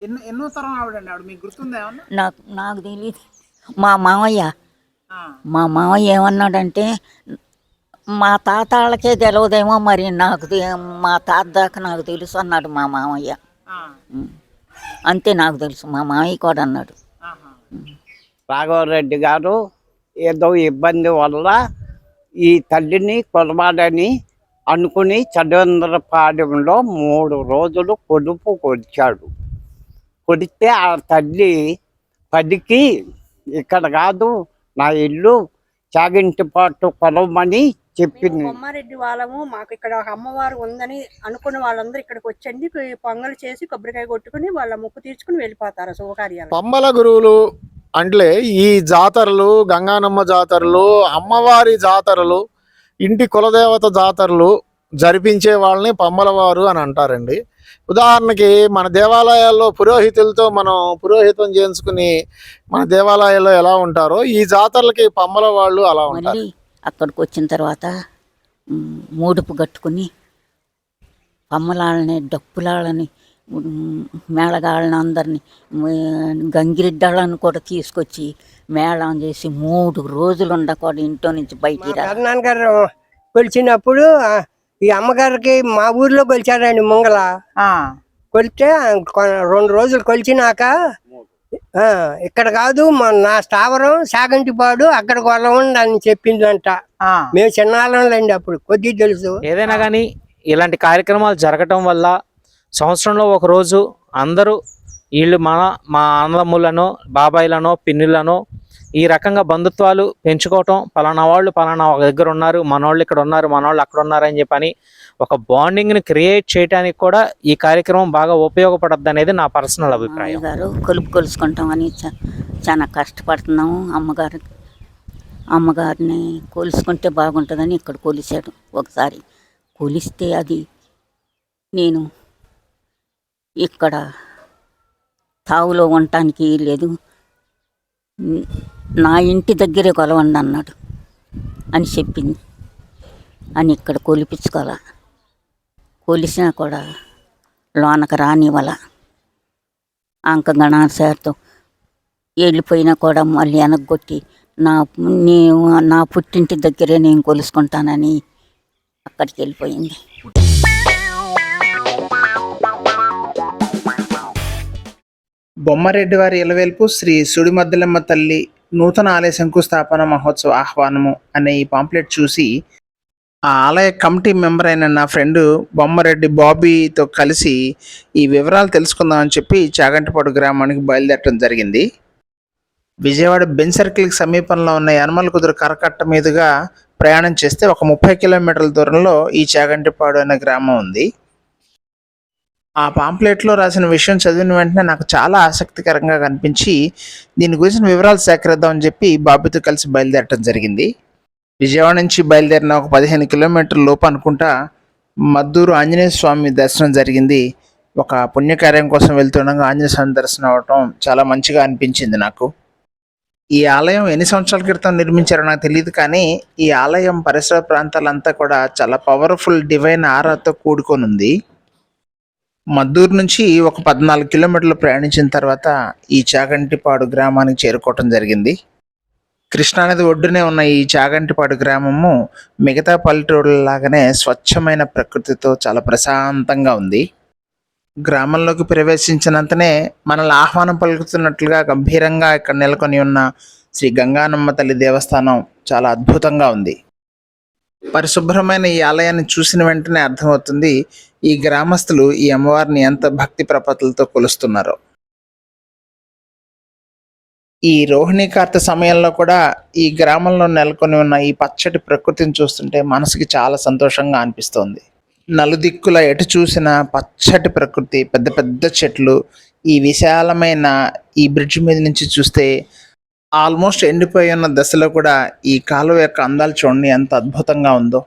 ఎన్నో తరం ఆవిడండి ఆవిడ, మీకు గుర్తుందా ఏమన్నా? నాకు నాకు తెలియదు. మా మామయ్య ఆ, మా మామయ్య ఏమన్నాడంటే, మా తాత వాళ్ళకే తెలియదేమో మరి నాకు మా తాత దాకా నాకు తెలుసు అన్నాడు మా మామయ్య. ఆ, ఉం. అంతే నాకు తెలుసు. మా మామయ్య కూడా అన్నాడు. ఆహా. రాఘవరెడ్డి గారు ఏదో ఇబ్బంది వల్ల ఈ తల్లిని కొలవాలని అనుకుని చంద్రపాలెంలో 3 రోజులు కొడుపు కొడిచాడు. కొడితే ఆ తల్లి 10కి ఇక్కడ కాదు నా ఇల్లు చాగింటిపాటు కొలవమని చెప్పింది. బొమ్మారెడ్డి వాళ్ళము మాకు ఇక్కడ ఒక అమ్మవారు ఉందని అనుకున్న వాళ్ళందరూ ఇక్కడికి వచ్చండి పొంగలు చేసి కొబ్బరికాయ కొట్టుకుని వాళ్ళ మొక్కు తీర్చుకుని వెళ్ళిపోతారు శుభకార్యాలు. పమ్మల గురువులు అంటే ఈ జాతరలు, గంగానమ్మ జాతరలు, అమ్మవారి జాతరలు, ఇంటి కులదేవత జాతరలు జరిపించే వాళ్ళని పమ్మల వారు అని అంటారండి. ఉదాహరణకి మన దేవాలయాల్లో పురోహితులతో మనం పురోహితం చేయించుకుని మన దేవాలయాల్లో ఎలా ఉంటారో ఈ జాతరలకి పమ్మల వాళ్ళు అలా ఉంటారు. మళ్ళీ అక్కడికి వచ్చిన తర్వాత మూడుపు కట్టుకుని పమ్మలాళ్ళని, డప్పులాళ్ళని, మేళగాళ్ళని అందరినీ, గంగిరెడ్డాళ్ళని కూడా తీసుకొచ్చి మేళం చేసి 3 రోజులు ఉండకూడదు ఇంట్లో నుంచి బయటికి రా. నాన్నగారు కొలిచినప్పుడు ఈ అమ్మగారికి మా ఊర్లో కొలిచారండి ముంగల. కొలితే 2 రోజులు కొలిచినాక ఇక్కడ కాదు నా స్థావరం సాగంటిపాడు అక్కడ కొలవండి అని చెప్పిందంట. మేము చిన్నాళ్ళండి అప్పుడు కొద్ది తెలుసు. ఏదైనా కానీ ఇలాంటి కార్యక్రమాలు జరగటం వల్ల సంవత్సరంలో ఒక రోజు అందరూ వీళ్ళు మా అన్నదమ్ములను, బాబాయిలను, పిన్నులను ఈ రకంగా బంధుత్వాలు పెంచుకోవటం, పలానా వాళ్ళు పలానా ఒక దగ్గర ఉన్నారు, మనోళ్ళు ఇక్కడ ఉన్నారు, మనోళ్ళు అక్కడ ఉన్నారు అని చెప్పని ఒక బాండింగ్ని క్రియేట్ చేయడానికి కూడా ఈ కార్యక్రమం బాగా ఉపయోగపడద్దు అనేది నా పర్సనల్ అభిప్రాయం. గారు కొలుసుకుంటామని చాలా కష్టపడుతున్నాము. అమ్మగారిని కొలుసుకుంటే బాగుంటుందని ఇక్కడ కొలిసాడు. ఒకసారి కొలిస్తే అది నేను ఇక్కడ తావులో ఉండటానికి లేదు, నా ఇంటి దగ్గరే కొలవండి అన్నాడు అని చెప్పింది. అని ఇక్కడ కొలిపించుకోవాల. కొలిసినా కూడా లోనకు రానివ్వాల. అంక గణాశారితో వెళ్ళిపోయినా కూడా మళ్ళీ వెనక్కొట్టి నా పుట్టింటి దగ్గరే నేను కొలుసుకుంటానని అక్కడికి వెళ్ళిపోయింది. బొమ్మారెడ్డి వారి ఇలవేల్పు శ్రీ సుడిమద్దలమ్మ తల్లి నూతన ఆలయ శంకుస్థాపన మహోత్సవ ఆహ్వానము అనే ఈ పాంప్లెట్ చూసి ఆ ఆలయ కమిటీ మెంబర్ అయిన నా ఫ్రెండ్ బొమ్మారెడ్డి బాబీతో కలిసి ఈ వివరాలు తెలుసుకుందామని చెప్పి చాగంటిపాడు గ్రామానికి బయలుదేరటం జరిగింది. విజయవాడ బెంజ్ సర్కిల్కి సమీపంలో ఉన్న యనమల కుదురు కరకట్ట మీదుగా ప్రయాణం చేస్తే ఒక 30 కిలోమీటర్ల దూరంలో ఈ చాగంటిపాడు అనే గ్రామం ఉంది. ఆ పాంప్లెట్లో రాసిన విషయం చదివిన వెంటనే నాకు చాలా ఆసక్తికరంగా కనిపించి దీని గురించిన వివరాలు సేకరిద్దామని చెప్పి బాబుతో కలిసి బయలుదేరటం జరిగింది. విజయవాడ నుంచి బయలుదేరిన ఒక 15 కిలోమీటర్ల లోపు అనుకుంటా మద్దూరు ఆంజనేయ స్వామి దర్శనం జరిగింది. ఒక పుణ్యకార్యం కోసం వెళ్తుండగా ఆంజనేయ స్వామి దర్శనం అవ్వటం చాలా మంచిగా అనిపించింది నాకు. ఈ ఆలయం ఎన్ని సంవత్సరాల క్రితం నిర్మించారో నాకు తెలియదు, కానీ ఈ ఆలయం పరిసర ప్రాంతాలంతా కూడా చాలా పవర్ఫుల్ డివైన్ ఆరాతో కూడుకొని ఉంది. మద్దూరు నుంచి ఒక 14 కిలోమీటర్లు ప్రయాణించిన తర్వాత ఈ చాగంటిపాడు గ్రామానికి చేరుకోవటం జరిగింది. కృష్ణానది ఒడ్డునే ఉన్న ఈ చాగంటిపాడు గ్రామము మిగతా పల్లెటూరులాగానే స్వచ్ఛమైన ప్రకృతితో చాలా ప్రశాంతంగా ఉంది. గ్రామంలోకి ప్రవేశించినంతనే మనల్ని ఆహ్వానం పలుకుతున్నట్లుగా గంభీరంగా ఇక్కడ నెలకొని ఉన్న శ్రీ గంగానమ్మ తల్లి దేవస్థానం చాలా అద్భుతంగా ఉంది. పరిశుభ్రమైన ఈ ఆలయాన్ని చూసిన వెంటనే అర్థమవుతుంది ఈ గ్రామస్తులు ఈ అమ్మవారిని ఎంత భక్తి ప్రపత్తులతో కొలుస్తున్నారో. ఈ రోహిణీ కార్తె సమయంలో కూడా ఈ గ్రామంలో నెలకొని ఉన్న ఈ పచ్చటి ప్రకృతిని చూస్తుంటే మనసుకి చాలా సంతోషంగా అనిపిస్తోంది. నలుదిక్కుల ఎటు చూసిన పచ్చటి ప్రకృతి, పెద్ద పెద్ద చెట్లు, ఈ విశాలమైన ఈ బ్రిడ్జ్ మీద నుంచి చూస్తే ఆల్మోస్ట్ ఎండిపోయి ఉన్న దశలో కూడా ఈ కాలువ యొక్క అందాలు చూడండి ఎంత అద్భుతంగా ఉందో.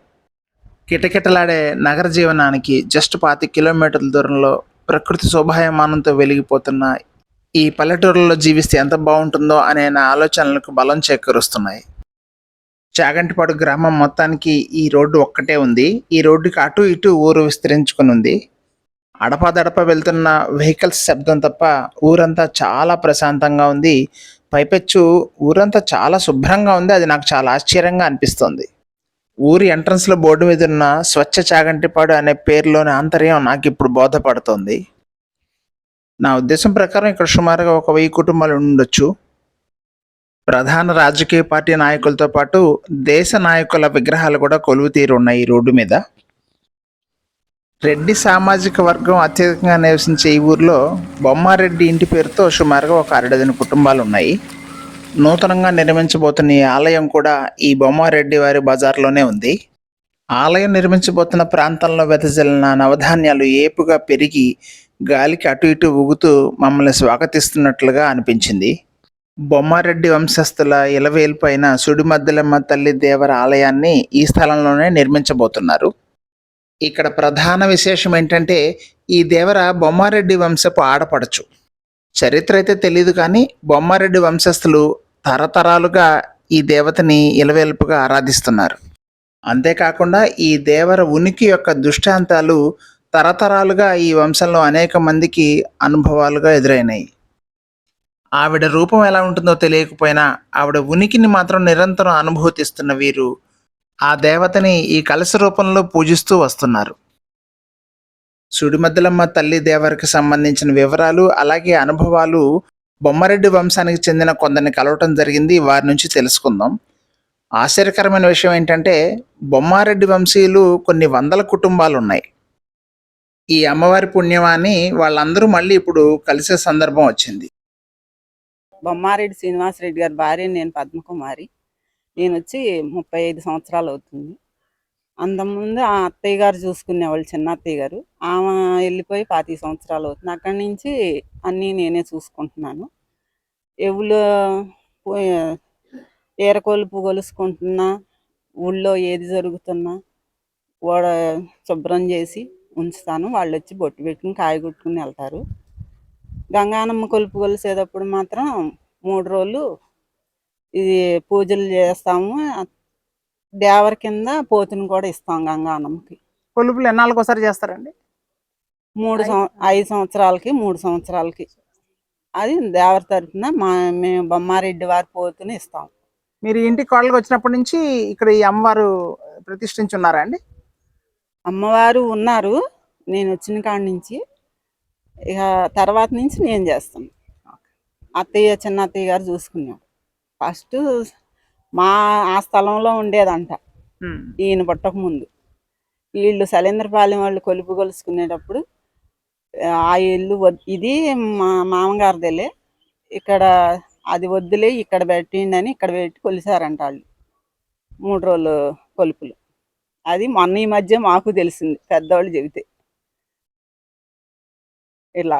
కిటకిటలాడే నగర జీవనానికి జస్ట్ 25 కిలోమీటర్ల దూరంలో ప్రకృతి శోభాయమానంతో వెలిగిపోతున్న ఈ పల్లెటూరులో జీవిస్తే ఎంత బాగుంటుందో అనే నా ఆలోచనలకు బలం చేకూరుస్తున్నాయి. చాగంటిపాడు గ్రామం మొత్తానికి ఈ రోడ్డు ఒక్కటే ఉంది. ఈ రోడ్డుకి అటు ఇటు ఊరు విస్తరించుకుని ఉంది. అడపాదడప వెళ్తున్న వెహికల్స్ శబ్దం తప్ప ఊరంతా చాలా ప్రశాంతంగా ఉంది. పైపెచ్చు ఊరంతా చాలా శుభ్రంగా ఉంది. అది నాకు చాలా ఆశ్చర్యంగా అనిపిస్తుంది. ఊరి ఎంట్రన్స్లో బోర్డు మీద ఉన్న స్వచ్ఛ చాగంటిపాడు అనే పేరులోని ఆంతర్యం నాకు ఇప్పుడు బోధపడుతుంది. నా ఉద్దేశం ప్రకారం ఇక్కడ సుమారుగా 1000 కుటుంబాలు ఉండొచ్చు. ప్రధాన రాజకీయ పార్టీ నాయకులతో పాటు దేశ నాయకుల విగ్రహాలు కూడా కొలువు తీరు ఉన్నాయి ఈ రోడ్డు మీద. రెడ్డి సామాజిక వర్గం అత్యధికంగా నివసించే ఈ ఊర్లో బొమ్మారెడ్డి ఇంటి పేరుతో సుమారుగా ఒక 6 కుటుంబాలు ఉన్నాయి. నూతనంగా నిర్మించబోతున్న ఈ ఆలయం కూడా ఈ బొమ్మారెడ్డి వారి బజార్లోనే ఉంది. ఆలయం నిర్మించబోతున్న ప్రాంతంలో వెదజల్లిన నవధాన్యాలు ఏపుగా పెరిగి గాలికి అటు ఇటు ఊగుతూ మమ్మల్ని స్వాగతిస్తున్నట్లుగా అనిపించింది. బొమ్మారెడ్డి వంశస్థుల ఇలవేల్పైన సుడిమద్దెలమ్మ తల్లి దేవర ఆలయాన్ని ఈ స్థలంలోనే నిర్మించబోతున్నారు. ఇక్కడ ప్రధాన విశేషం ఏంటంటే ఈ దేవర బొమ్మారెడ్డి వంశపు ఆడపడచ్చు. చరిత్ర అయితే తెలియదు, కానీ బొమ్మారెడ్డి వంశస్థులు తరతరాలుగా ఈ దేవతని ఇలవేల్పుగా ఆరాధిస్తున్నారు. అంతేకాకుండా ఈ దేవర ఉనికి యొక్క దృష్టాంతాలు తరతరాలుగా ఈ వంశంలో అనేక మందికి అనుభవాలుగా ఎదురైనాయి. ఆవిడ రూపం ఎలా ఉంటుందో తెలియకపోయినా ఆవిడ ఉనికిని మాత్రం నిరంతరం అనుభూతిస్తున్న వీరు ఆ దేవతని ఈ కలశ రూపంలో పూజిస్తూ వస్తున్నారు. సుడిమద్దెలమ్మ తల్లి దేవరికి సంబంధించిన వివరాలు అలాగే అనుభవాలు బొమ్మారెడ్డి వంశానికి చెందిన కొందరిని కలవటం జరిగింది. వారి నుంచి తెలుసుకుందాం. ఆశ్చర్యకరమైన విషయం ఏంటంటే బొమ్మారెడ్డి వంశీయులు కొన్ని 100 కుటుంబాలు ఉన్నాయి. ఈ అమ్మవారి పుణ్యమాని వాళ్ళందరూ మళ్ళీ ఇప్పుడు కలిసే సందర్భం వచ్చింది. బొమ్మారెడ్డి శ్రీనివాసరెడ్డి గారి భార్య నేను పద్మకుమారి. నేను వచ్చి 35 సంవత్సరాలు అవుతుంది. అంతకుముందు ఆ అత్తయ్య గారు చూసుకునేవాళ్ళు, చిన్న అత్తయ్య గారు. ఆమె వెళ్ళిపోయి 25 సంవత్సరాలు అవుతుంది. అక్కడి నుంచి అన్నీ నేనే చూసుకుంటున్నాను. ఎవరు ఏరకొలుపు కొలుసుకుంటున్నా, ఊళ్ళో ఏది జరుగుతున్నా వాడ శుభ్రం చేసి ఉంచుతాను. వాళ్ళు వచ్చి బొట్టు పెట్టుకుని కాయ కొట్టుకుని వెళ్తారు. గంగానమ్మ కొలుపు కొలిసేటప్పుడు మాత్రం 3 రోజులు ఇది పూజలు చేస్తాము. దేవర కింద పోతుని కూడా ఇస్తాం గంగానమ్మకి. కొలుపులు ఎన్నాళ్ళకి ఒకసారి చేస్తారండి? 5 సంవత్సరాలకి 3 సంవత్సరాలకి. అది దేవర తరఫున మేము బొమ్మారెడ్డి వారి పోతుని ఇస్తాం. మీరు ఇంటికి కోడలుగా వచ్చినప్పటి నుంచి ఇక్కడ ఈ అమ్మవారు ప్రతిష్ఠించున్నారా అండి? అమ్మవారు ఉన్నారు నేను వచ్చిన కాడి నుంచి. ఇక తర్వాత నుంచి నేను చేస్తాను. అత్తయ్య, చిన్న అత్తయ్య గారు చూసుకున్నాడు. ఫస్ట్ ఆ స్థలంలో ఉండేదంట ఈయన పుట్టక ముందు. వీళ్ళు సలేంద్రపాలెం వాళ్ళు కొలుపు కొలుసుకునేటప్పుడు ఆ ఇల్లు ఇది మా మామగారిదేలే, ఇక్కడ అది వద్దులే ఇక్కడ పెట్టిండి అని ఇక్కడ పెట్టి కొలిసారంట వాళ్ళు 3 రోజులు కొలుపులు. అది మొన్న ఈ మధ్య మాకు తెలిసింది, పెద్దవాళ్ళు చెబితే. ఇలా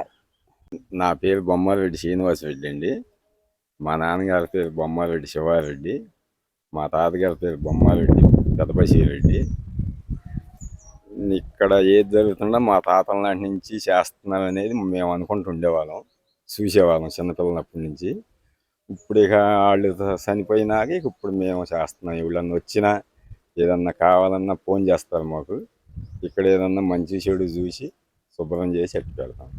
నా పేరు బొమ్మారెడ్డి శ్రీనివాసరెడ్డి అండి. మా నాన్నగారి పేరు బొమ్మారెడ్డి శివారెడ్డి. మా తాతగారి పేరు బొమ్మారెడ్డి పెదబశీరెడ్డి. ఇక్కడ ఏది జరుగుతుందో మా తాతల నాటి నుంచి చేస్తున్నారు అనేది మేము అనుకుంటూ ఉండేవాళ్ళం, చూసేవాళ్ళం చిన్నపిల్లనప్పటి నుంచి. ఇప్పుడు ఇక వాళ్ళు చనిపోయినాక ఇప్పుడు మేము చేస్తున్నాం. ఎవరన్నా వచ్చినా ఏదన్నా కావాలన్నా ఫోన్ చేస్తారు మాకు. ఇక్కడ ఏదన్నా మంచి చెడు చూసి శుభ్రం చేసి ఎట్టు పెడతాం.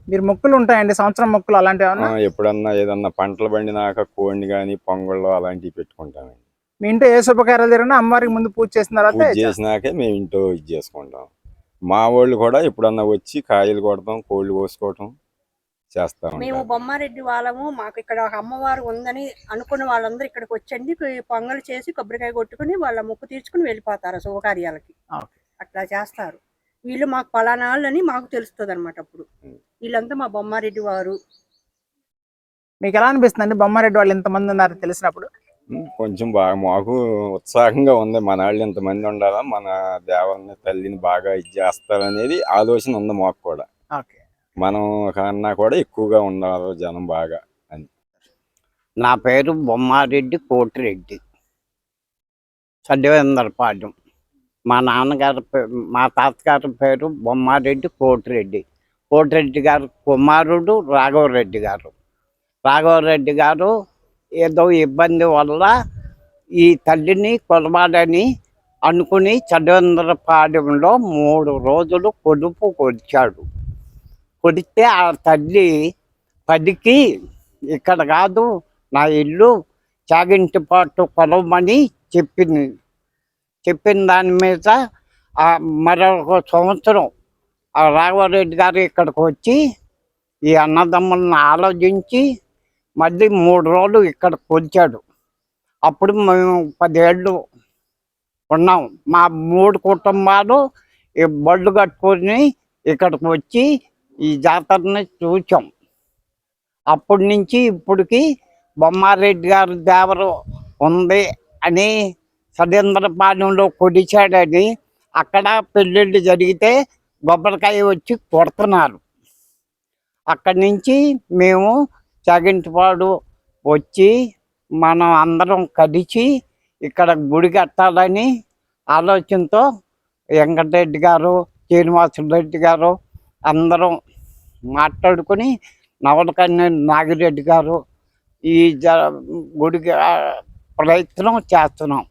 మీరు మొక్కులు ఉంటాయండి, సంవత్సరం మొక్కులు అలాంటివి? ఎప్పుడన్నా ఏదన్నా పంటలు పండినాక కోడిని కానీ పొంగళ్ళు అలాంటివి పెట్టుకుంటామండి. మీ ఇంట్లో ఏ శుభకార్యాలు జరిగినా అమ్మవారికి ముందు పూజ చేసిన తర్వాత పూజ చేసినాకే మేము ఇంట్లో ఇది చేసుకుంటాం. మా వాళ్ళు కూడా ఎప్పుడన్నా వచ్చి కాయలు కొడతాం, కోళ్ళు కోసుకోవటం చేస్తాం. మేము బొమ్మారెడ్డి వాళ్ళము. మాకు ఇక్కడ ఒక అమ్మవారు ఉందని అనుకున్న వాళ్ళందరూ ఇక్కడికి వచ్చండి పొంగలు చేసి కొబ్బరికాయ కొట్టుకుని వాళ్ళ మొక్కు తీర్చుకుని వెళ్ళిపోతారు శుభకార్యాలకి. అట్లా చేస్తారు వీళ్ళు. మాకు పలానాళ్ళని మాకు తెలుస్తుంది అనమాట. అప్పుడు వీళ్ళంతా మా బొమ్మారెడ్డి వారు. మీకు ఎలా అనిపిస్తుంది అండి బొమ్మారెడ్డి వాళ్ళు ఎంతమంది ఉన్నారు తెలిసినప్పుడు? కొంచెం బాగా మాకు ఉత్సాహంగా ఉంది. మన వాళ్ళు ఎంతమంది ఉండాలా, మన దేవాలని తల్లిని బాగా ఇది చేస్తారనేది ఆలోచన ఉంది మాకు కూడా. మనం కన్నా కూడా ఎక్కువగా ఉండాలి జనం బాగా అని. నా పేరు బొమ్మారెడ్డి కోటిరెడ్డి, చదివేందరపాడ్యం. మా నాన్నగారి మా తాతగారి పేరు బొమ్మారెడ్డి కోటిరెడ్డి. కోటిరెడ్డి గారు కుమారుడు రాఘవరెడ్డి గారు. రాఘవరెడ్డి గారు ఏదో ఇబ్బంది వల్ల ఈ తల్లిని కొలవాలని అనుకుని చదివేంద్రపాడ్యంలో 3 రోజులు కొలుపు కొలిచాడు. కొడితే ఆ తల్లి పదికి ఇక్కడ కాదు నా ఇల్లు చాగింటిపాటు కొలవమని చెప్పిన దాని మీద మరొక సంవత్సరం ఆ రాఘవరెడ్డి గారు ఇక్కడికి వచ్చి ఈ అన్నదమ్ములను ఆలోచించి మళ్ళీ 3 రోజులు ఇక్కడికి వచ్చాడు. అప్పుడు మేము 10 ఏళ్ళు ఉన్నాం. మా 3 కుటుంబాలు ఈ బళ్ళు కట్టుకొని ఇక్కడికి వచ్చి ఈ జాతరని చూసాం. అప్పటి నుంచి ఇప్పటికి బొమ్మారెడ్డి గారి దేవరు ఉంది అని సదేంద్రపాలెంలో కొడిచాడని అక్కడ పెళ్ళిళ్ళు జరిగితే కొబ్బరికాయ వచ్చి కొడుతున్నారు. అక్కడి నుంచి మేము చాగింటిపాడు వచ్చి మనం అందరం కలిసి ఇక్కడ గుడి కట్టాలని ఆలోచనతో వెంకటరెడ్డి గారు, శ్రీనివాసరెడ్డి గారు అందరం మాట్లాడుకొని నవలకన్య నాగిరెడ్డి గారు ఈ గుడికి ప్రయత్నం చేస్తున్నాం.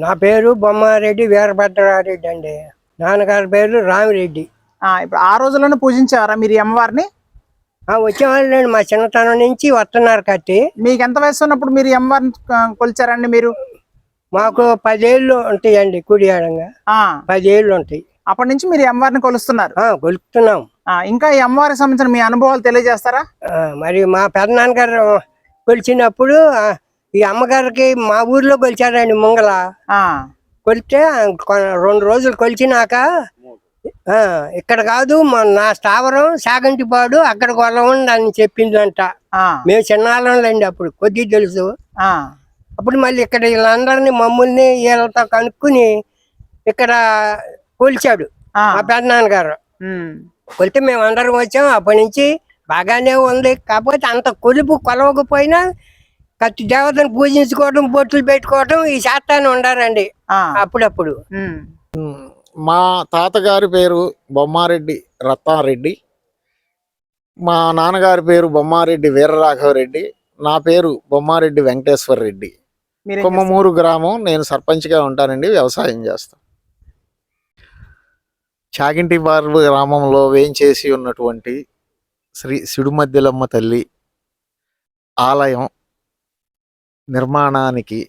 నా పేరు బొమ్మారెడ్డి వీరభద్రారెడ్డి అండి. నాన్నగారి పేరు రామిరెడ్డి. ఇప్పుడు ఆ రోజుల్లోనే పూజించారా మీరు ఈ అమ్మవారిని? వచ్చేవాళ్ళండి, మా చిన్నతనం నుంచి వస్తున్నారు కట్టి. మీకు ఎంత వయసు ఉన్నప్పుడు మీరు ఈ అమ్మవారిని కొలిచారండి మీరు? మాకు 10 ఏళ్ళు ఉంటాయండి. కుడి ఆడంగా 10 ఏళ్ళు ఉంటాయి. అప్పటి నుంచి మీరు ఈ అమ్మవారిని కొలుస్తున్నారు? కొలుస్తున్నాం. ఇంకా ఈ అమ్మవారికి సంబంధించిన మీ అనుభవాలు తెలియజేస్తారా? మరి మా పెదనాన్నగారు కొలిచినప్పుడు ఈ అమ్మగారికి మా ఊర్లో కొలిచారండి ముంగల. కొలితే 2 రోజులు కొలిచినాక ఇక్కడ కాదు నా స్థావరం సాగంటిపాడు, అక్కడ కొలవండి అని చెప్పిందంట. మేము చిన్నాళ్ళండి, అప్పుడు కొద్ది తెలుసు. అప్పుడు మళ్ళీ ఇక్కడ వీళ్ళందరినీ మమ్మల్ని వీళ్ళతో కనుక్కుని ఇక్కడ కొలిచాడు మా పెదనాన్నగారు. కొలితే మేము అందరం వచ్చాం. అప్పటి నుంచి బాగానే ఉంది. కాకపోతే అంత కొలవకపోయినా కత్తి దేవతను పూజించుకోవడం, బొట్లు పెట్టుకోవడం ఈ శాతాన్ని ఉండారండి అప్పుడప్పుడు. మా తాతగారి పేరు బొమ్మారెడ్డి రత్నారెడ్డి, మా నాన్నగారి పేరు బొమ్మారెడ్డి వీరరాఘవరెడ్డి, నా పేరు బొమ్మారెడ్డి వెంకటేశ్వర రెడ్డి. కొమ్మమూరు గ్రామం. నేను సర్పంచ్గా ఉంటానండి, వ్యవసాయం చేస్తాను. చాగింటిపాడు గ్రామంలో వేయించేసి ఉన్నటువంటి శ్రీ సిడుమద్దెలమ్మ తల్లి ఆలయం నిర్మాణానికి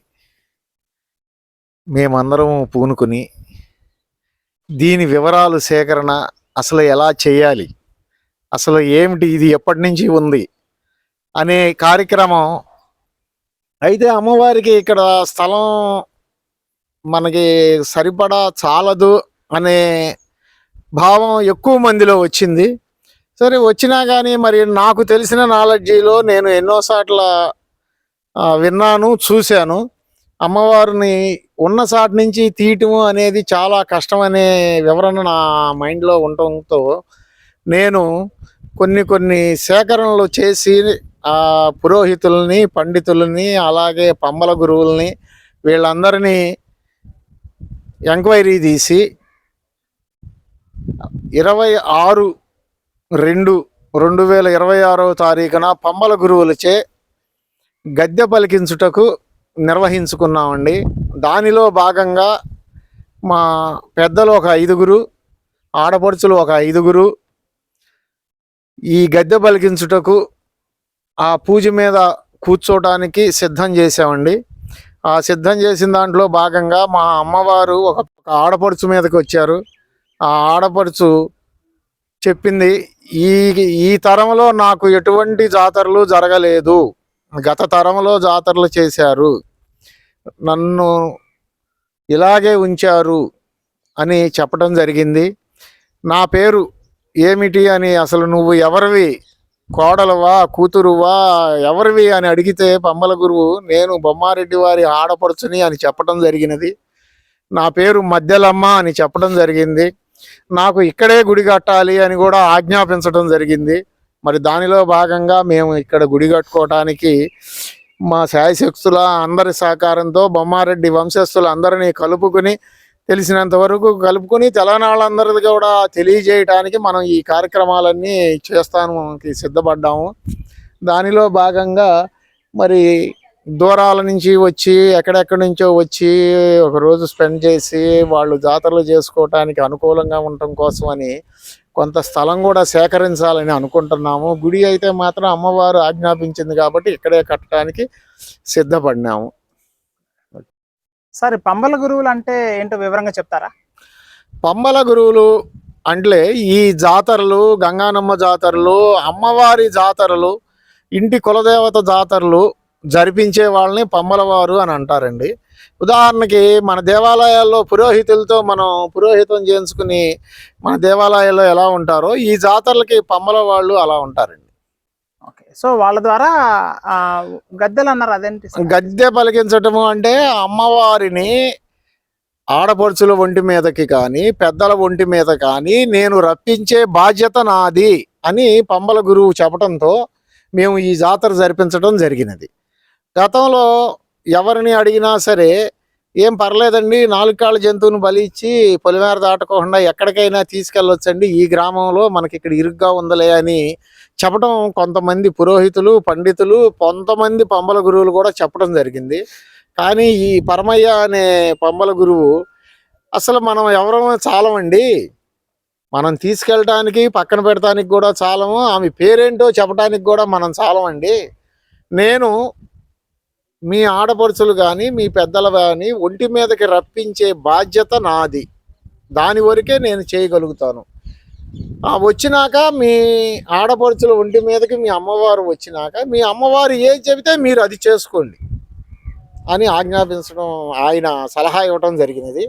మేమందరం పూనుకుని దీని వివరాలు సేకరణ, అసలు ఎలా చేయాలి, అసలు ఏమిటి, ఇది ఎప్పటి నుంచి ఉంది అనే కార్యక్రమం. అయితే అమ్మవారికి ఇక్కడ స్థలం మనకి సరిపడా చాలదు అనే భావం ఎక్కువ మందిలో వచ్చింది. సరే, వచ్చినా కానీ మరి నాకు తెలిసిన నాలెడ్జిలో నేను ఎన్నోసార్ల విన్నాను, చూశాను. అమ్మవారిని ఉన్న సాటి నుంచి తీయటము అనేది చాలా కష్టమనే వివరణ నా మైండ్లో ఉండటంతో నేను కొన్ని సేకరణలు చేసి ఆ పురోహితుల్ని, పండితుల్ని, అలాగే పమ్మల గురువుల్ని వీళ్ళందరినీ ఎంక్వైరీ తీసి 26/2/2026 తారీఖున పమ్మల గురువులచే గద్దె పలికించుటకు నిర్వహించుకున్నామండి. దానిలో భాగంగా మా పెద్దలు ఒక 5గురు, ఆడపడుచులు ఒక 5గురు ఈ గద్దె పలికించుటకు ఆ పూజ మీద కూర్చోటానికి సిద్ధం చేసామండి. ఆ సిద్ధం చేసిన దాంట్లో భాగంగా మా అమ్మవారు ఒక ఆడపడుచు మీదకి వచ్చారు. ఆ ఆడపడుచు చెప్పింది, ఈ తరంలో నాకు ఎటువంటి జాతరలు జరగలేదు, గత తరంలో జాతరలు చేశారు, నన్ను ఇలాగే ఉంచారు అని చెప్పడం జరిగింది. నా పేరు ఏమిటి అని, అసలు నువ్వు ఎవరివి, కోడలువా, కూతురువా, ఎవరివి అని అడిగితే పమ్మల గురువు నేను బొమ్మారెడ్డి వారి ఆడపడుచుని అని చెప్పడం జరిగినది. నా పేరు మద్దెలమ్మ అని చెప్పడం జరిగింది. నాకు ఇక్కడే గుడి కట్టాలి అని కూడా ఆజ్ఞాపించడం జరిగింది. మరి దానిలో భాగంగా మేము ఇక్కడ గుడి కట్టుకోవటానికి మా శాయశక్తుల అందరి సహకారంతో బొమ్మారెడ్డి వంశస్థులు అందరినీ కలుపుకుని, తెలిసినంత వరకు కలుపుకొని తెలంగాణలందరిది కూడా తెలియజేయటానికి మనం ఈ కార్యక్రమాలన్నీ చేస్తానికి సిద్ధపడ్డాము. దానిలో భాగంగా మరి దూరాల నుంచి వచ్చి, ఎక్కడెక్కడి నుంచో వచ్చి ఒకరోజు స్పెండ్ చేసి వాళ్ళు జాతరలు చేసుకోవటానికి అనుకూలంగా ఉండటం కోసమని కొంత స్థలం కూడా సేకరించాలని అనుకుంటున్నాము. గుడి అయితే మాత్రం అమ్మవారు ఆజ్ఞాపించింది కాబట్టి ఇక్కడే కట్టడానికి సిద్ధపడినాము. సార్ పంబల గురువులు అంటే ఏంటో వివరంగా చెప్తారా? పంబల గురువులు అంటే ఈ జాతరలు, గంగానమ్మ జాతరలు, అమ్మవారి జాతరలు, ఇంటి కులదేవత జాతరలు జరిపించే వాళ్ళని పంబల వారు అని అంటారండి. ఉదాహరణకి మన దేవాలయాల్లో పురోహితులతో మనం పురోహితం చేయించుకుని మన దేవాలయాల్లో ఎలా ఉంటారో ఈ జాతరలకి పంబల వాళ్ళు అలా ఉంటారండి. ఓకే. సో వాళ్ళ ద్వారా గద్దెలు అన్నారు, అదేంటి సార్? గద్దె పలికించటము అంటే అమ్మవారిని ఆడపడుచుల ఒంటి మీదకి కానీ పెద్దల ఒంటి మీద కానీ నేను రప్పించే బాధ్యత నాది అని పంబల గురువు చెప్పడంతో మేము ఈ జాతర జరిపించడం జరిగినది. గతంలో ఎవరిని అడిగినా సరే ఏం పర్లేదండి, 4 కాళ్ళ జంతువుని బలి ఇచ్చి పొలిమేర దాటకుండా ఎక్కడికైనా తీసుకెళ్ళొచ్చండి, ఈ గ్రామంలో మనకి ఇక్కడ ఇరుగ్గా ఉందలే అని చెప్పడం కొంతమంది పురోహితులు, పండితులు, కొంతమంది పంబల గురువులు కూడా చెప్పడం జరిగింది. కానీ ఈ పరమయ్య అనే పంబల గురువు అసలు మనం ఎవరో చాలమండి, మనం తీసుకెళ్ళటానికి పక్కన పెడటానికి కూడా చాలము, ఆమె పేరేంటో చెప్పడానికి కూడా మనం చాలమండి, నేను మీ ఆడపడుచులు కానీ మీ పెద్దలు కానీ ఒంటి మీదకి రప్పించే బాధ్యత నాది, దాని వరకే నేను చేయగలుగుతాను. వచ్చినాక మీ ఆడపడుచుల ఒంటి మీదకి మీ అమ్మవారు వచ్చినాక మీ అమ్మవారు ఏం చెబితే మీరు అది చేసుకోండి అని ఆజ్ఞాపించడం, ఆయన సలహా ఇవ్వడం జరిగినది.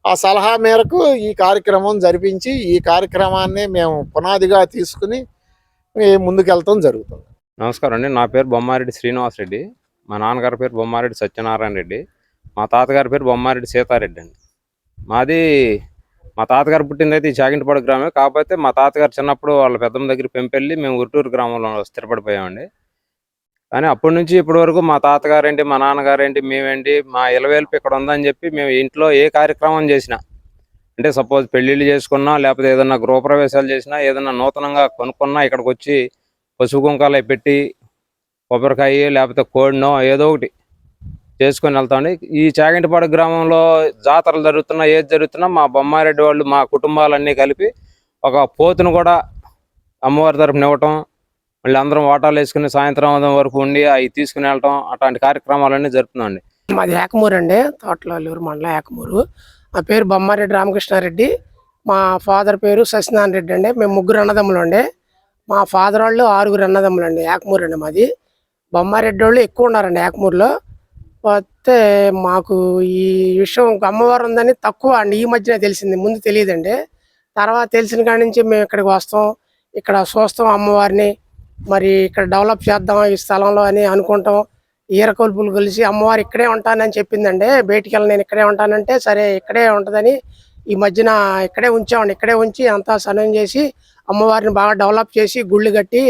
ఆ సలహా మేరకు ఈ కార్యక్రమం జరిపించి ఈ కార్యక్రమాన్ని మేము పునాదిగా తీసుకుని ముందుకెళ్తాం జరుగుతుంది. నమస్కారం అండి. నా పేరు బొమ్మారెడ్డి శ్రీనివాసరెడ్డి. మా నాన్నగారి పేరు బొమ్మారెడ్డి సత్యనారాయణ రెడ్డి. మా తాతగారి పేరు బొమ్మారెడ్డి సీతారెడ్డి అండి. మా తాతగారు పుట్టిందైతే ఈ చాగింటిపాడు గ్రామే. కాకపోతే మా తాతగారు చిన్నప్పుడు వాళ్ళ పెద్దమ్మ దగ్గర పెంపెళ్ళి మేము ఉరుటూరు గ్రామంలో స్థిరపడిపోయామండి. కానీ అప్పటి నుంచి ఇప్పటి వరకు మా తాతగారేంటి, మా నాన్నగారేంటి, మేమేంటి, మా ఇలవేల్పు ఇక్కడ ఉందని చెప్పి మేము ఇంట్లో ఏ కార్యక్రమం చేసినా, అంటే సపోజ్ పెళ్ళిళ్ళు చేసుకున్నా, లేకపోతే ఏదన్నా గృహప్రవేశాలు చేసినా, ఏదన్నా నూతనంగా కొనుక్కున్నా ఇక్కడికి వచ్చి పసుపు కుంకాలు పెట్టి కొబ్బరికాయ లేకపోతే కోడినో ఏదో ఒకటి చేసుకొని వెళ్తామండి. ఈ చాగంటిపాడు గ్రామంలో జాతరలు జరుగుతున్నా, ఏది జరుగుతున్నా మా బొమ్మారెడ్డి వాళ్ళు మా కుటుంబాలన్నీ కలిపి ఒక పోతును కూడా అమ్మవారి తరపున ఇవ్వటం, మళ్ళీ అందరం వాటాలు వేసుకుని సాయంత్రం వరకు ఉండి అవి తీసుకుని వెళ్ళటం, అట్లాంటి కార్యక్రమాలన్నీ జరుపుతున్నామండి. మాది ఏకమూరు అండి, తోటలూరు మండలం ఏకమూరు. నా పేరు బొమ్మారెడ్డి రామకృష్ణారెడ్డి. మా ఫాదర్ పేరు సత్యనారాయణ రెడ్డి అండి. మేము 3 అన్నదమ్ములు అండి. మా ఫాదర్ వాళ్ళు 6 అన్నదమ్ములు అండి. ఏకమూరు అండి మాది. బొమ్మారెడ్డి వాళ్ళు ఎక్కువ ఉన్నారండి ఏకమూరులో. పోతే మాకు ఈ విషయం అమ్మవారు ఉందని తక్కువ అండి, ఈ మధ్యనే తెలిసింది, ముందు తెలియదండి. తర్వాత తెలిసిన కాడి నుంచి మేము ఇక్కడికి వస్తాం, ఇక్కడ చూస్తాం అమ్మవారిని, మరి ఇక్కడ డెవలప్ చేద్దాం ఈ స్థలంలో అని అనుకుంటాం. ఈరకొల్పులు కలిసి అమ్మవారు ఇక్కడే ఉంటానని చెప్పిందండి. బయటికి వెళ్ళి నేను ఇక్కడే ఉంటానంటే సరే ఇక్కడే ఉంటుందని ఈ మధ్యన ఇక్కడే ఉంచామండి. ఇక్కడే ఉంచి అంతా సన్నం చేసి అమ్మవారిని బాగా డెవలప్ చేసి గుళ్ళు కట్టి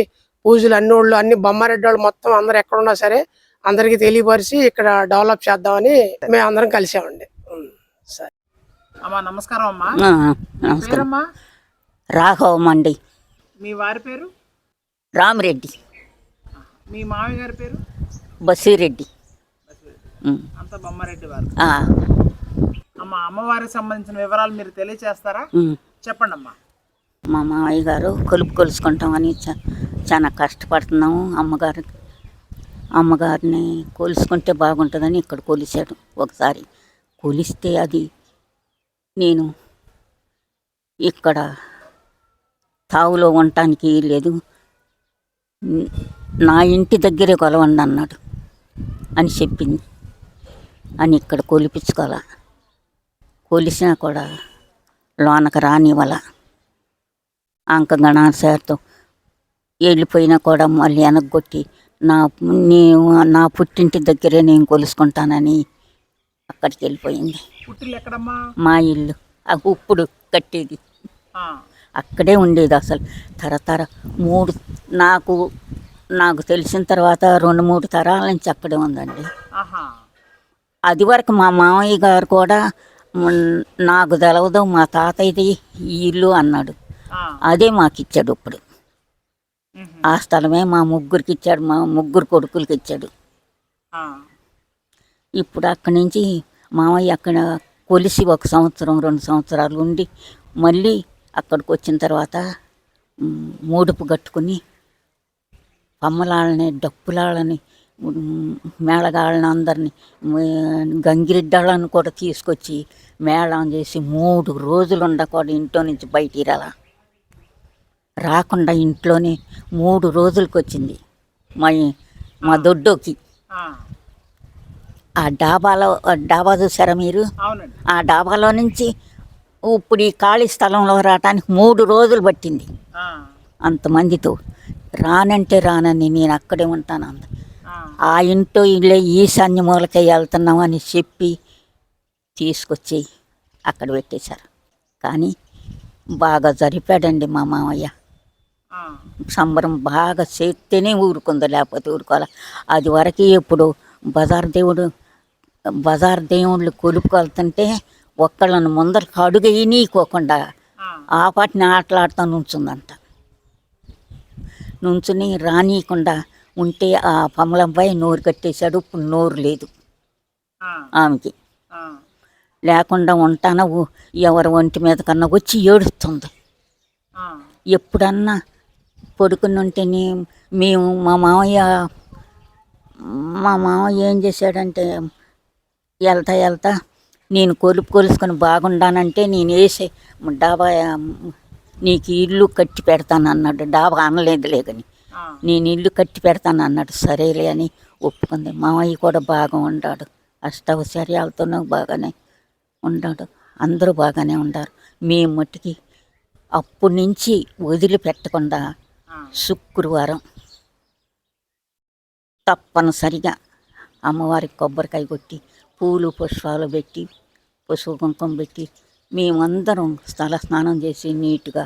పూజలు అన్ని బొమ్మారెడ్డి వాళ్ళు మొత్తం అందరు ఎక్కడున్నా సరే అందరికీ తెలియపరిచి ఇక్కడ డెవలప్ చేద్దామని మేము అందరం కలిసామండి. సరే అమ్మా నమస్కారం అమ్మా. నమస్కారం. పేరమ్మా? రాఘవమండి. మీ వారి పేరు? రామిరెడ్డి. మీ మామయ్య గారి పేరు? బసిరెడ్డి. అంతా బొమ్మారెడ్డి వారు. అమ్మవారికి సంబంధించిన వివరాలు మీరు తెలియచేస్తారా? చెప్పండి అమ్మా. మా మామయ్య గారు కొలుసుకుంటామని చాలా కష్టపడుతున్నాము. అమ్మగారిని కొలుసుకుంటే బాగుంటుందని ఇక్కడ కొలిచాడు. ఒకసారి కొలిస్తే అది నేను ఇక్కడ తావులో ఉండటానికి లేదు, నా ఇంటి దగ్గరే కొలవండి అన్నాడు అని చెప్పింది అని ఇక్కడ కొలిపించుకోవాల. కొలిసినా కూడా లోనకు రానివ్వాల. అంక గణాశాలతో వెళ్ళిపోయినా కూడా మళ్ళీ వెనక్కొట్టి నా పుట్టింటి దగ్గరే నేను కొలుసుకుంటానని అక్కడికి వెళ్ళిపోయింది. మా ఇల్లు ఇప్పుడు కట్టేది అక్కడే ఉండేది. అసలు తరతర నాకు తెలిసిన తర్వాత 2-3 తరాల నుంచి అక్కడే ఉందండి. అది వరకు మా మామయ్య గారు కూడా నాకు తెలవదు, మా తాతయ్యది ఈ ఇల్లు అన్నాడు. అదే మాకు ఇచ్చాడు. ఇప్పుడు ఆ స్థలమే మా ముగ్గురికి ఇచ్చాడు, మా 3 కొడుకులకి ఇచ్చాడు. ఇప్పుడు అక్కడి నుంచి మామయ్య అక్కడ కొలిసి 1 సంవత్సరం 2 సంవత్సరాలు ఉండి మళ్ళీ అక్కడికి వచ్చిన తర్వాత మూడుపు కట్టుకుని పమ్మలాళ్ళని డప్పులాళ్ళని మేళగాళ్ళని అందరినీ గంగిరెడ్డాళ్ళని కూడా తీసుకొచ్చి మేళం చేసి 3 రోజులు ఉండకూడదు ఇంట్లో నుంచి బయటికి రాకుండా ఇంట్లోనే 3 రోజులకి వచ్చింది మా దొడ్డోకి. ఆ డాబా చూసారా మీరు? ఆ డాబాలో నుంచి ఇప్పుడు ఈ ఖాళీ స్థలంలో రావటానికి 3 రోజులు పట్టింది. అంతమందితో రానంటే రానని నేను అక్కడే ఉంటాను అంత. ఆ ఇంట్లో ఇల్లే ఈశాన్య మూలకే వెళ్తున్నామని చెప్పి తీసుకొచ్చి అక్కడ పెట్టేశారు. కానీ బాగా జరిపాడండి మా మామయ్య. సంబరం బాగా చేస్తేనే ఊరుకుంది, లేకపోతే ఊరుకోవాలి. అది వరకు ఇప్పుడు బజార్ దేవుళ్ళు కొలుపుకెళ్తుంటే ఒక్కళ్ళని ముందరికి అడుగు నీకోకుండా ఆ పాటిని ఆటలాడుతూ నుంచుందంట. నుంచుని రానియకుండా ఉంటే ఆ పమ్మలబ్బాయి నోరు కట్టేశాడు. ఇప్పుడు నోరు లేదు ఆమెకి. లేకుండా ఉంటాను ఎవరి ఒంటి మీద కన్నా వచ్చి ఏడుస్తుంది. ఎప్పుడన్నా పడుకుని ఉంటేనే మా మామయ్య ఏం చేశాడంటే వెళ్తా నేను కొలుసుకొని బాగుండానంటే నేను వేసే డాబా నీకు ఇల్లు కట్టి పెడతాను అన్నాడు. డాబా అనలేదులే కానీ నేను ఇల్లు కట్టి పెడతాను అన్నాడు. సరేలే అని ఒప్పుకుంది. మామయ్య కూడా బాగా ఉన్నాడు, అష్టౌశ్వర్యాలతోనూ బాగానే ఉన్నాడు. అందరూ బాగానే ఉన్నారు. మేము మట్టుకి అప్పటి నుంచి వదిలిపెట్టకుండా శుక్రవారం తప్పనిసరిగా అమ్మవారికి కొబ్బరికాయ కొట్టి పూలు పుష్పాలు పెట్టి పసుపు కుంకుమ పెట్టి మేమందరం స్థల స్నానం చేసి నీట్గా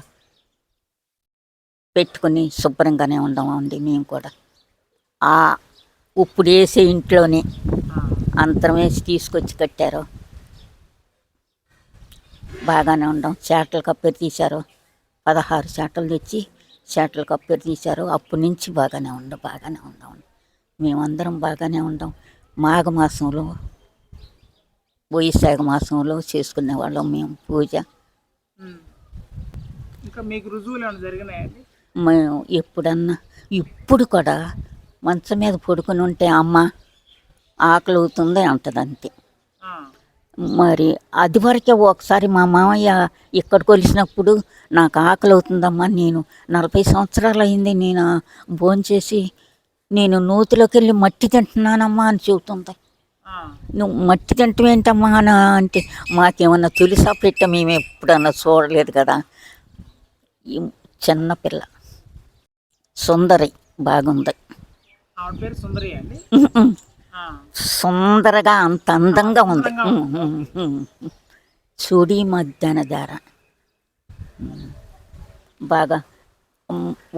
పెట్టుకుని శుభ్రంగానే ఉండమండి. మేము కూడా ఆ ఇప్పుడు వేసే ఇంట్లోనే అంతరం వేసి తీసుకొచ్చి కట్టారు. బాగానే ఉండం. చేటలు కప్పేరు తీశారు. 16 చేటలు తెచ్చి చేటలు కప్పేరు తీశారు. అప్పటి నుంచి బాగానే ఉండం. మేమందరం బాగానే ఉండం. మాఘమాసంలో వైశాఖ మాసంలో చేసుకునే వాళ్ళం మేము పూజ. ఇంకా మీకు రుజువులు ఏమైనా జరిగినాయండి? మేము ఎప్పుడన్నా ఇప్పుడు కూడా మంచం మీద పడుకుని ఉంటే అమ్మ ఆకలి అవుతుంది అంటది అంతే. మరి అది వరకే ఒకసారి మా మామయ్య ఇక్కడ కొలిసినప్పుడు నాకు ఆకలి అవుతుందమ్మా, నేను 40 సంవత్సరాలు అయింది నేను భోంచేసి నేను నూతిలోకి వెళ్ళి మట్టి తింటున్నానమ్మా అని చెబుతుంది. నువ్వు మట్టి తింటమేంటమ్మా అని అంటే మాకేమన్నా తులిసా పెట్ట మేము ఎప్పుడన్నా చూడలేదు కదా. ఈ చిన్నపిల్ల సుందరి బాగుంది. ఆవిడ పేరు సుందరి అండి? సుందరగా అంత అందంగా ఉంది. చూడి మధ్యాహ్న ధార బాగా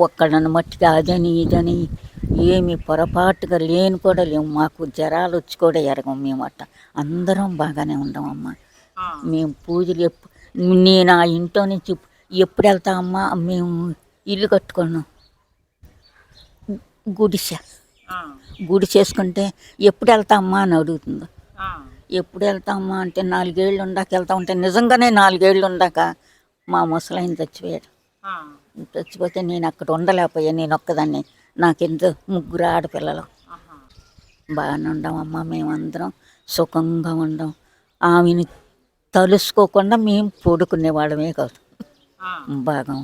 ఒక్కళ్ళని మట్టిగా అదని ఇదని ఏమి పొరపాటుగా లేని కూడా లేవు. మాకు జ్వరాలు వచ్చి కూడా ఎరగం. మేము అట్ట అందరం బాగానే ఉండమమ్మా. మేము పూజలు నేను ఆ ఇంట్లో నుంచి ఎప్పుడు వెళ్తామమ్మా, మేము ఇల్లు కట్టుకున్నాం గుడి చేసుకుంటే ఎప్పుడు వెళ్తామమ్మా అని అడుగుతుంది. ఎప్పుడు వెళ్తామమ్మా అంటే 4 ఏళ్ళు ఉండాక వెళ్తా ఉంటే నిజంగానే 4 ఏళ్ళు ఉండాక మా ముసలాయన చచ్చిపోయాడు. చచ్చిపోతే నేను అక్కడ ఉండలేకపోయా. నేను ఒక్కదాన్ని, నాకెంతో 3 ఆడపిల్లలు. బాగానే ఉండమమ్మా. మేమందరం సుఖంగా ఉండం. ఆమెను తలుసుకోకుండా మేము పడుకునేవాళ్ళమే కాదు. బాగా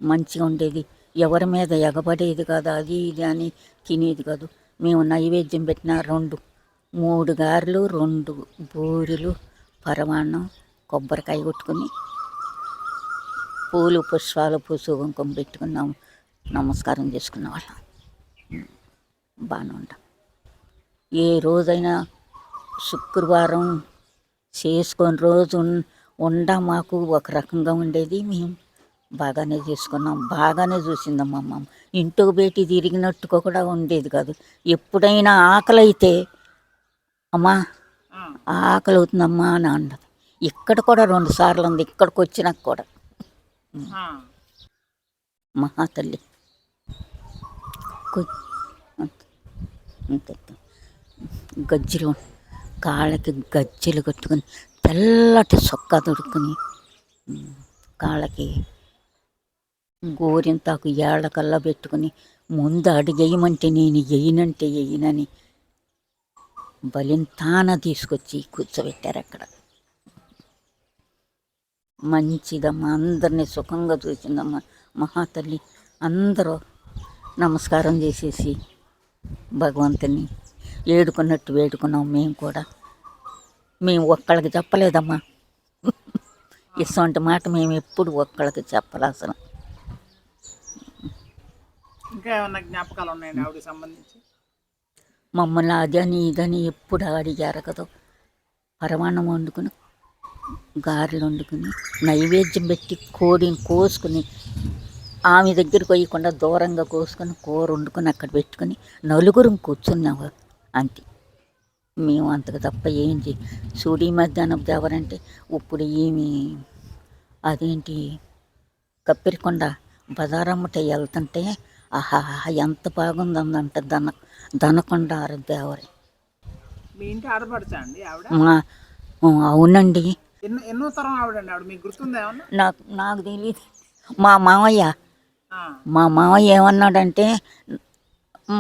మంచిగా ఉండేది. ఎవరి మీద ఎగబడేది కాదు. అది ఇది అని తినేది కాదు. మేము నైవేద్యం పెట్టిన 3 గారెలు 2 బూరెలు పరమాన్నం కొబ్బరికాయ కొట్టుకుని పూలు పుష్పాలు పసుపు కుంకుమ పెట్టుకున్నాం, నమస్కారం చేసుకున్న వాళ్ళం. బాగానే ఉంటాం. ఏ రోజైనా శుక్రవారం చేసుకొని రోజు మాకు ఒక రకంగా ఉండేది. మేము బాగానే చేసుకున్నాం. బాగానే చూసిందమ్మా అమ్మ. ఇంటికి బయటి తిరిగినట్టుగా కూడా ఉండేది కాదు. ఎప్పుడైనా ఆకలి అయితే అమ్మా ఆకలి అవుతుందమ్మా అని అన్నది. ఇక్కడ కూడా 2 సార్లు ఉంది. ఇక్కడికి వచ్చినాక కూడా మహాతల్లి అంతే. గజ్జలు కాళ్ళకి గజ్జలు కట్టుకుని తెల్లటి చొక్కా దొడుకుని కాళ్ళకి గోరింతాకు ఏళ్ళకల్లా పెట్టుకుని ముందు అడిగేయమంటే నేను వేయనంటే వేయనని బలింతాన తీసుకొచ్చి కూర్చోబెట్టారు అక్కడ. మంచిదమ్మా, అందరినీ సుఖంగా చూసిందమ్మా మహాతల్లి. అందరూ నమస్కారం చేసేసి భగవంతుని వేడుకున్నట్టు వేడుకున్నాం. మేము కూడా మేము ఒక్కళ్ళకి చెప్పలేదమ్మా, ఇటువంటి మాట మేము ఎప్పుడు ఒక్కళ్ళకి చెప్పలే అసలు. ఇంకా ఏమన్నా జ్ఞాపకాలు ఉన్నాయండి ఆవిడకి సంబంధించి? మమ్మల్ని అదని ఇదని ఎప్పుడు అడిగారు కదా. పరమాన్నం వండుకుని, గారెలు వండుకుని, నైవేద్యం పెట్టి కోడిని కోసుకుని ఆమె దగ్గరికి పోయకుండా దూరంగా కోసుకొని కూర వండుకొని అక్కడ పెట్టుకుని నలుగురం కూర్చున్నావారు అంతే. మేము అంతకు తప్ప ఏంటి సూడి మధ్యాహ్నం దేవరంటే ఇప్పుడు ఏమి అదేంటి కప్పిరికొండ బజారమ్మట వెళ్తుంటే ఆహా ఎంత బాగుందందంట దనకొండ దేవరి. మీ ఇంటి ఆడపడచా అండి ఆవిడ? మా అవునండి. ఎన్నో తరం ఆవిడండి ఆవిడ, మీకు గుర్తుందా ఏమన్నా? నాకు తెలియదు. మా మావయ్య ఏమన్నాడంటే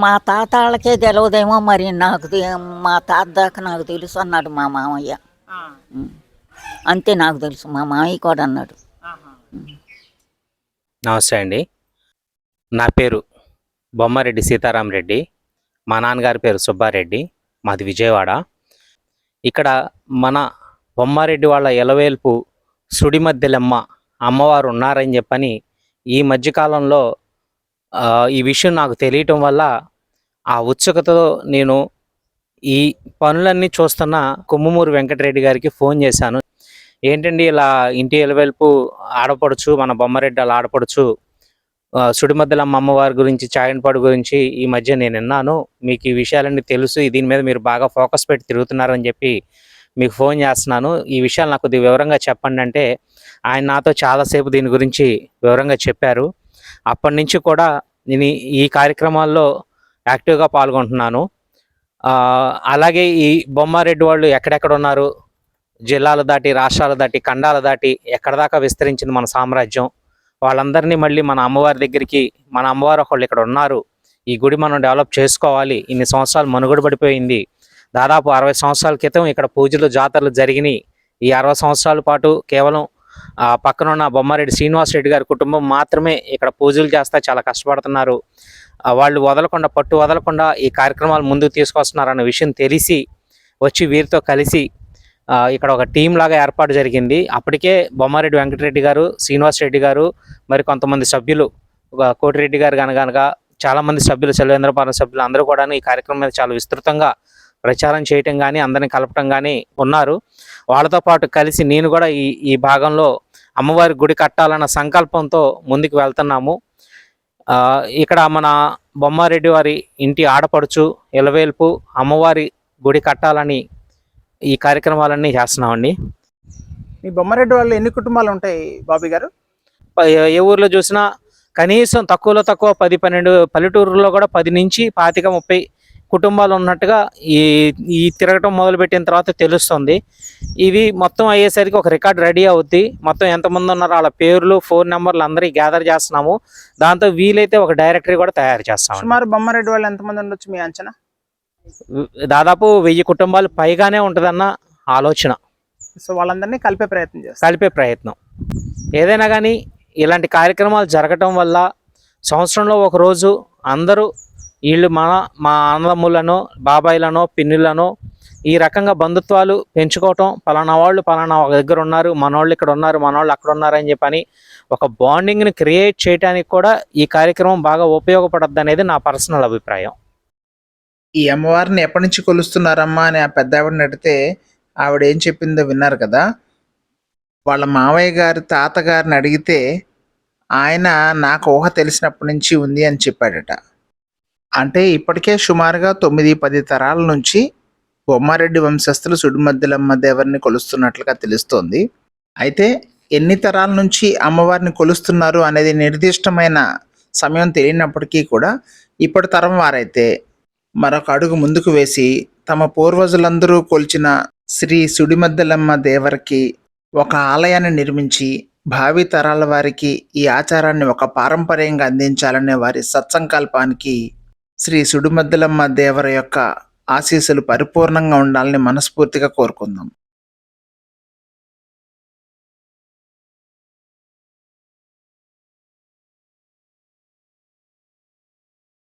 మా తాత వాళ్ళకే తెలియదేమో మరి నాకు మా తాత దాకా నాకు తెలుసు అన్నాడు మా మామయ్య. అంతే నాకు తెలుసు. మా మామయ్య కూడా అన్నాడు. నమస్తే అండి. నా పేరు బొమ్మారెడ్డి సీతారామరెడ్డి. మా నాన్నగారి పేరు సుబ్బారెడ్డి. మాది విజయవాడ. ఇక్కడ మన బొమ్మారెడ్డి వాళ్ళ ఎలవేల్పు సుడిమద్దెలమ్మ అమ్మవారు ఉన్నారని చెప్పని ఈ మధ్యకాలంలో ఈ విషయం నాకు తెలియటం వల్ల ఆ ఉత్సుకతతో నేను ఈ పనులన్నీ చూస్తున్న కొమ్ముమూరు వెంకటరెడ్డి గారికి ఫోన్ చేశాను. ఏంటండి ఇలా ఇంటి ఎలవేల్పు ఆడపడుచు మన బొమ్మారెడ్డి అలా ఆడపడుచు సుడిమద్దెలమ్మ అమ్మవారి గురించి, చాగంటిపాడు గురించి ఈ మధ్య నేను విన్నాను, మీకు ఈ విషయాలన్నీ తెలుసు, దీని మీద మీరు బాగా ఫోకస్ పెట్టి తిరుగుతున్నారని చెప్పి మీకు ఫోన్ చేస్తున్నాను, ఈ విషయాలు నాకు కొద్దిగా వివరంగా చెప్పండి అంటే ఆయన నాతో చాలాసేపు దీని గురించి వివరంగా చెప్పారు. అప్పటి నుంచి కూడా నేను ఈ కార్యక్రమాల్లో యాక్టివ్గా పాల్గొంటున్నాను. అలాగే ఈ బొమ్మారెడ్డి వాళ్ళు ఎక్కడెక్కడ ఉన్నారు, జిల్లాలు దాటి, రాష్ట్రాలు దాటి, ఖండాలు దాటి ఎక్కడ దాకా విస్తరించింది మన సామ్రాజ్యం, వాళ్ళందరినీ మళ్ళీ మన అమ్మవారి దగ్గరికి, మన అమ్మవారు ఒకళ్ళు ఇక్కడ ఉన్నారు, ఈ గుడి మనం డెవలప్ చేసుకోవాలి, ఇన్ని సంవత్సరాలు మనుగడ పడిపోయింది, దాదాపు 60 సంవత్సరాల క్రితం ఇక్కడ పూజలు జాతరలు జరిగినాయి, ఈ 60 సంవత్సరాల పాటు కేవలం పక్కనున్న బొమ్మారెడ్డి శ్రీనివాసరెడ్డి గారి కుటుంబం మాత్రమే ఇక్కడ పూజలు చేస్తా చాలా కష్టపడుతున్నారు, వాళ్ళు వదలకుండా, పట్టు వదలకుండా ఈ కార్యక్రమాలు ముందుకు తీసుకొస్తున్నారన్న విషయం తెలిసి వచ్చి వీరితో కలిసి ఇక్కడ ఒక టీం లాగా ఏర్పాటు జరిగింది. అప్పటికే బొమ్మారెడ్డి వెంకటరెడ్డి గారు, శ్రీనివాసరెడ్డి గారు, మరి కొంతమంది సభ్యులు, కోటిరెడ్డి గారు కనుక చాలామంది సభ్యులు, సెల్వేంద్రపాలెం సభ్యులు అందరూ కూడా ఈ కార్యక్రమం మీద చాలా విస్తృతంగా ప్రచారం చేయటం కానీ, అందరిని కలపటం కానీ ఉన్నారు. వాళ్ళతో పాటు కలిసి నేను కూడా ఈ భాగంలో అమ్మవారి గుడి కట్టాలన్న సంకల్పంతో ముందుకు వెళ్తున్నాము. ఇక్కడ మన బొమ్మారెడ్డి వారి ఇంటి ఆడపడుచు ఎలవేల్పు అమ్మవారి గుడి కట్టాలని ఈ కార్యక్రమాలన్నీ చేస్తున్నామండి. మీ బొమ్మారెడ్డి వాళ్ళు ఎన్ని కుటుంబాలు ఉంటాయి బాబీ గారు? ఏ ఊర్లో చూసినా కనీసం తక్కువలో తక్కువ 10-12, పల్లెటూరులో కూడా 10 నుంచి 25-30 కుటుంబాలు ఉన్నట్టుగా ఈ తిరగటం మొదలుపెట్టిన తర్వాత తెలుస్తుంది. ఇవి మొత్తం అయ్యేసరికి ఒక రికార్డ్ రెడీ అవుద్ది. మొత్తం ఎంతమంది ఉన్నారో వాళ్ళ పేర్లు, ఫోన్ నెంబర్లు అందరికీ గ్యాదర్ చేస్తున్నాము. దాంతో వీలైతే ఒక డైరెక్టరీ కూడా తయారు చేస్తాము. సుమారు బొమ్మారెడ్డి వాళ్ళు ఎంతమంది ఉండొచ్చు మీ అంచనా? దాదాపు 1000 కుటుంబాలు పైగానే ఉంటుందన్న ఆలోచన. సో వాళ్ళందరినీ కలిపే ప్రయత్నం ఏదైనా కానీ ఇలాంటి కార్యక్రమాలు జరగటం వల్ల సంవత్సరంలో ఒక రోజు అందరూ వీళ్ళు మా అన్నదమ్ములను, బాబాయిలను, పిన్నులను ఈ రకంగా బంధుత్వాలు పెంచుకోవటం, పలానా వాళ్ళు పలానా ఒక దగ్గర ఉన్నారు, మనోళ్ళు ఇక్కడ ఉన్నారు, మనోళ్ళు అక్కడ ఉన్నారు అని చెప్పని ఒక బాండింగ్ని క్రియేట్ చేయడానికి కూడా ఈ కార్యక్రమం బాగా ఉపయోగపడద్దు అనేది నా పర్సనల్ అభిప్రాయం. ఈ అమ్మవారిని ఎప్పటి నుంచి కొలుస్తున్నారమ్మా అని ఆ పెద్ద ఆవిడని అడిగితే ఆవిడ ఏం చెప్పిందో విన్నారు కదా. వాళ్ళ మావయ్య గారి తాతగారిని అడిగితే ఆయన నాకు ఊహ తెలిసినప్పటి నుంచి ఉంది అని చెప్పాడట. అంటే ఇప్పటికే సుమారుగా 9-10 తరాల నుంచి బొమ్మారెడ్డి వంశస్థులు సుడిమద్దెలమ్మ దేవరిని కొలుస్తున్నట్లుగా తెలుస్తోంది. అయితే ఎన్ని తరాల నుంచి అమ్మవారిని కొలుస్తున్నారు అనేది నిర్దిష్టమైన సమయం తెలియనప్పటికీ కూడా ఇప్పటి తరం వారైతే మరొక అడుగు ముందుకు వేసి తమ పూర్వజులందరూ కొలిచిన శ్రీ సుడిమద్దెలమ్మ దేవరికి ఒక ఆలయాన్ని నిర్మించి భావి తరాల వారికి ఈ ఆచారాన్ని ఒక పారంపర్యంగా అందించాలనే వారి సత్సంకల్పానికి శ్రీ సుడిమద్దెలమ్మ దేవర యొక్క ఆశీస్సులు పరిపూర్ణంగా ఉండాలని మనస్ఫూర్తిగా కోరుకుందాం.